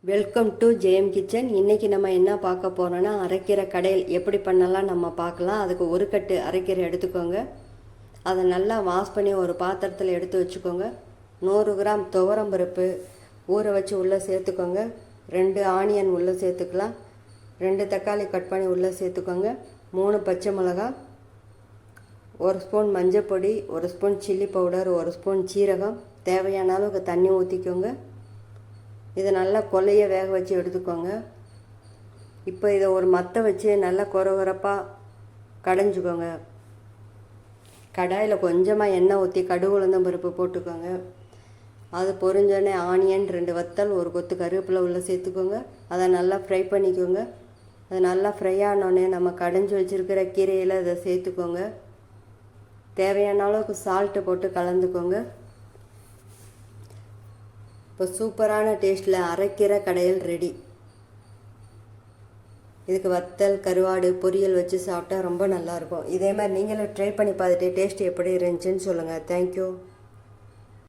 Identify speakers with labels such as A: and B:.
A: Welcome to Jayam kitchen. இன்றைக்கி நம்ம என்ன பார்க்க போகிறோன்னா, அரைக்கீரை கடையில் எப்படி பண்ணலாம் நம்ம பார்க்கலாம். அதுக்கு ஒரு கட்டு அரைக்கீரை எடுத்துக்கோங்க. அதை நல்லா வாஷ் பண்ணி ஒரு பாத்திரத்தில் எடுத்து வச்சுக்கோங்க. 100 கிராம் துவரம்பருப்பு ஊற வச்சு உள்ளே சேர்த்துக்கோங்க. 2 ஆனியன் உள்ளே சேர்த்துக்கலாம். 2 தக்காளி கட் பண்ணி உள்ளே சேர்த்துக்கோங்க. 3 பச்சை மிளகாய், 1 ஸ்பூன் மஞ்சள் பொடி, 1 ஸ்பூன் சில்லி பவுடர், 1 ஸ்பூன் சீரகம், தேவையான அளவுக்கு தண்ணி ஊற்றிக்கோங்க. இதை நல்லா கொல்லையை வேக வச்சு எடுத்துக்கோங்க. இப்போ இதை ஒரு மத்தை வச்சு நல்லா கொரகொரப்பாக கடைஞ்சிக்கோங்க. கடாயில் கொஞ்சமாக எண்ணெய் ஊற்றி கடுகு உளுந்தம் பருப்பு போட்டுக்கோங்க. அது பொரிஞ்சோடனே ஆனியன், 2 வத்தல், 1 கொத்து கருவேப்பிலை உள்ளே சேர்த்துக்கோங்க. அதை நல்லா ஃப்ரை பண்ணிக்கோங்க. அது நல்லா ஃப்ரை ஆனோடனே நம்ம கடைஞ்சி வச்சுருக்கிற கீரையில் அதை சேர்த்துக்கோங்க. தேவையான அளவுக்கு சால்ட்டு போட்டு கலந்துக்கோங்க. இப்போ சூப்பரான டேஸ்ட்டில் அரைக்கீரை கடையில் ரெடி. இதுக்கு வத்தல், கருவாடு, பொரியல் வச்சு சாப்பிட்டா ரொம்ப நல்லாயிருக்கும். இதே மாதிரி நீங்களும் ட்ரை பண்ணி பார்த்துட்டு டேஸ்ட் எப்படி இருந்துச்சுன்னு சொல்லுங்கள். தேங்க்யூ.